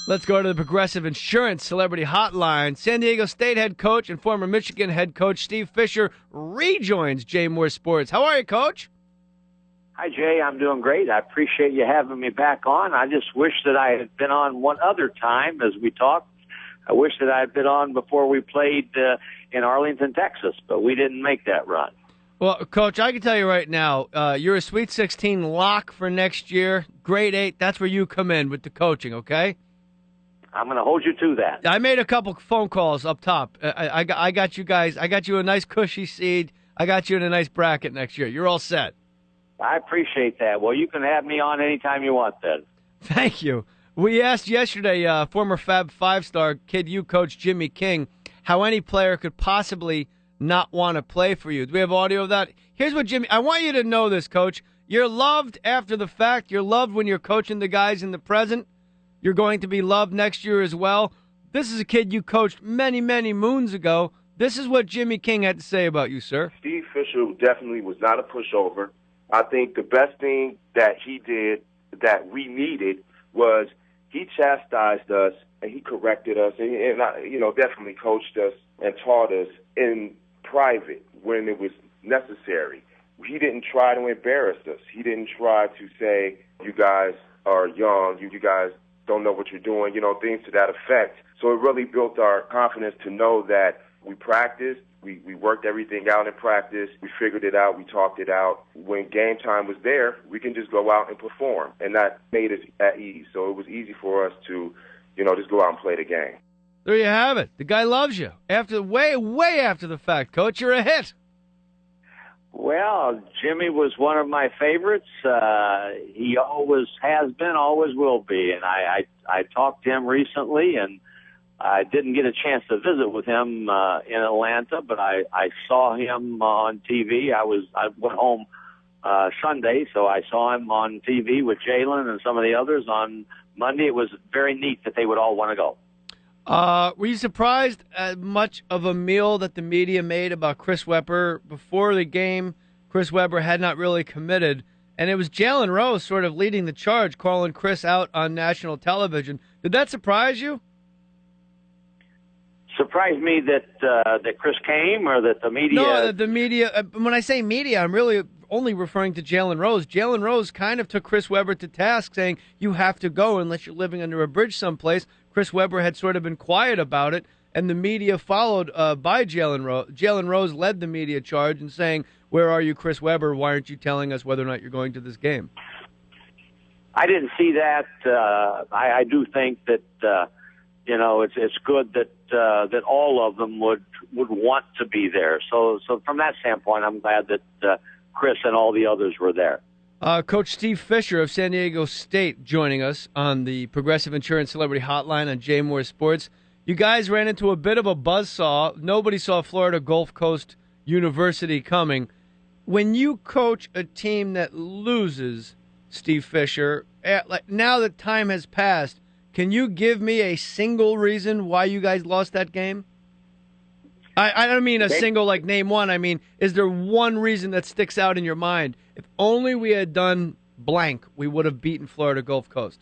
Let's go to the Progressive Insurance Celebrity Hotline. San Diego State head coach and former Michigan head coach Steve Fisher rejoins Jay Mohr Sports. How are you, Coach? Hi, Jay. I'm doing great. I appreciate you having me back on. I just wish that I had been on one other time as we talked. I wish that I had been on before we played in Arlington, Texas, but we didn't make that run. Well, Coach, I can tell you right now, you're a Sweet 16 lock for next year. Grade 8, that's where you come in with the coaching, okay? I'm going to hold you to that. I made a couple phone calls up top. I got you guys. I got you a nice cushy seed. I got you in a nice bracket next year. You're all set. I appreciate that. Well, you can have me on anytime you want then. Thank you. We asked yesterday former Fab Five-star Kid U coach Jimmy King how any player could possibly not want to play for you. Do we have audio of that? Here's what Jimmy – I want you to know this, Coach. You're loved after the fact. You're loved when you're coaching the guys in the present. You're going to be loved next year as well. This is a kid you coached many, many moons ago. This is what Jimmy King had to say about you, sir. Steve Fisher definitely was not a pushover. I think the best thing that he did that we needed was he chastised us and he corrected us and definitely coached us and taught us in private when it was necessary. He didn't try to embarrass us. He didn't try to say, you guys are young, you guys don't know what you're doing, things to that effect. So it really built our confidence to know that we practiced, we worked everything out in practice, we figured it out, we talked it out. When game time was there, we can just go out and perform, and that made us at ease. So it was easy for us to, just go out and play the game. There you have it. The guy loves you. Way after the fact, Coach, you're a hit. Well, Jimmy was one of my favorites. He always has been, always will be. And I talked to him recently, and I didn't get a chance to visit with him in Atlanta, but I saw him on TV. I went home Sunday, so I saw him on TV with Jalen and some of the others on Monday. It was very neat that they would all want to go. Were you surprised at much of a meal that the media made about Chris Webber before the game? Chris Webber had not really committed, and it was Jalen Rose sort of leading the charge, calling Chris out on national television. Did that surprise you? Surprised me that Chris came, or that the media. No, the media. When I say media, I'm really only referring to Jalen Rose. Jalen Rose kind of took Chris Webber to task, saying you have to go unless you're living under a bridge someplace. Chris Webber had sort of been quiet about it, and the media followed by Jalen Rose. Jalen Rose led the media charge in saying, "Where are you, Chris Webber? Why aren't you telling us whether or not you're going to this game?" I didn't see that. I do think that it's good that all of them would want to be there. So from that standpoint, I'm glad that Chris and all the others were there. Coach Steve Fisher of San Diego State joining us on the Progressive Insurance Celebrity Hotline on Jay Mohr Sports. You guys ran into a bit of a buzzsaw. Nobody saw Florida Gulf Coast University coming. When you coach a team that loses, Steve Fisher, now that time has passed, can you give me a single reason why you guys lost that game? I don't mean a single, name one. I mean, is there one reason that sticks out in your mind? If only we had done blank, we would have beaten Florida Gulf Coast.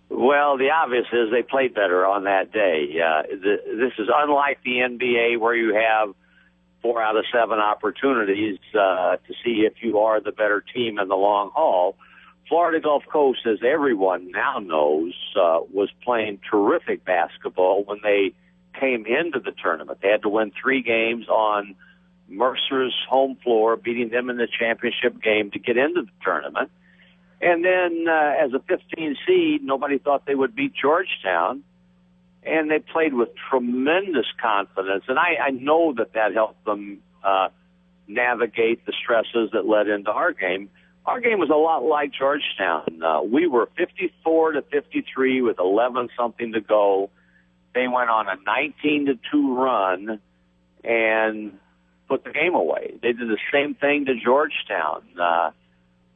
Well, the obvious is they played better on that day. This is unlike the NBA where you have 4 out of 7 opportunities to see if you are the better team in the long haul. Florida Gulf Coast, as everyone now knows, was playing terrific basketball when they came into the tournament. They had to win 3 games on Mercer's home floor, beating them in the championship game to get into the tournament. And then as a 15 seed, nobody thought they would beat Georgetown. And they played with tremendous confidence. And I know that helped them navigate the stresses that led into our game. Our game was a lot like Georgetown. We were 54-53 with 11-something to go. They went on a 19-2 run and put the game away. They did the same thing to Georgetown.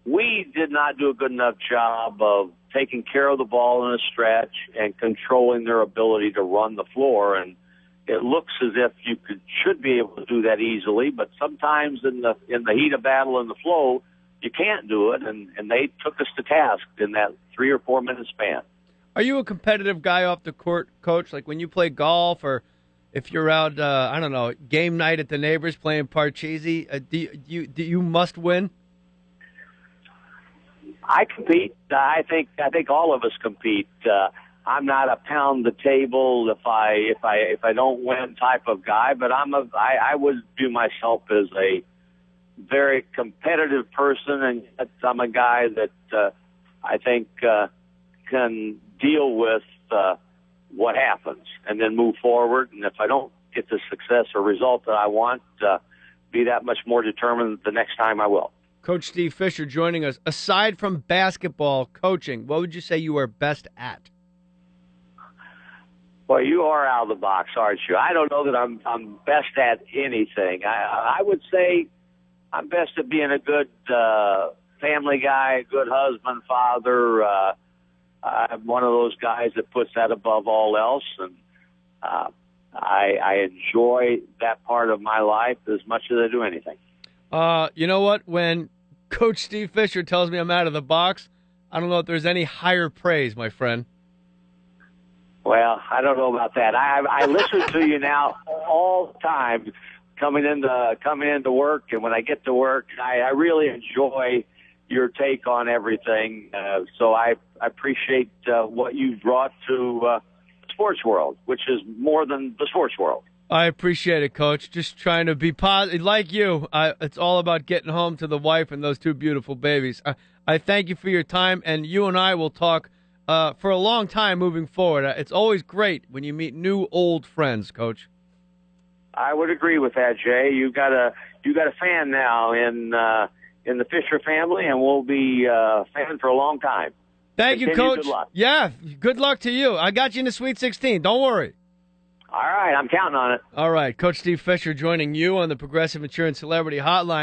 We did not do a good enough job of taking care of the ball in a stretch and controlling their ability to run the floor. And it looks as if you should be able to do that easily, but sometimes in the heat of battle and the flow, you can't do it. And they took us to task in that 3 or 4 minute span. Are you a competitive guy off the court, Coach? Like when you play golf or if you're out, I don't know, game night at the neighbors playing Parcheesi, do you must win? I compete. I think all of us compete. I'm not a pound the table if I don't win type of guy, but I would view myself as a very competitive person, and I'm a guy that I think can deal with what happens and then move forward. And if I don't get the success or result that I want, be that much more determined the next time I will. Coach Steve Fisher joining us. Aside from basketball coaching, what would you say you are best at? Well, you are out of the box, aren't you? I don't know that I'm best at anything. I would say I'm best at being a good family guy, a good husband, father. I'm one of those guys that puts that above all else, and I enjoy that part of my life as much as I do anything. You know what? When Coach Steve Fisher tells me I'm out of the box, I don't know if there's any higher praise, my friend. Well, I don't know about that. I listen to you now all the time coming into work, and when I get to work, I really enjoy your take on everything. So I appreciate what you've brought to the sports world, which is more than the sports world. I appreciate it, Coach. Just trying to be positive. Like you, it's all about getting home to the wife and those two beautiful babies. I thank you for your time, and you and I will talk for a long time moving forward. It's always great when you meet new old friends, Coach. I would agree with that, Jay. You got a fan now in the Fisher family, and we'll be a fan for a long time. Thank you, Coach. Good luck. Yeah, good luck to you. I got you in the Sweet 16. Don't worry. All right, I'm counting on it. All right, Coach Steve Fisher joining you on the Progressive Insurance Celebrity Hotline.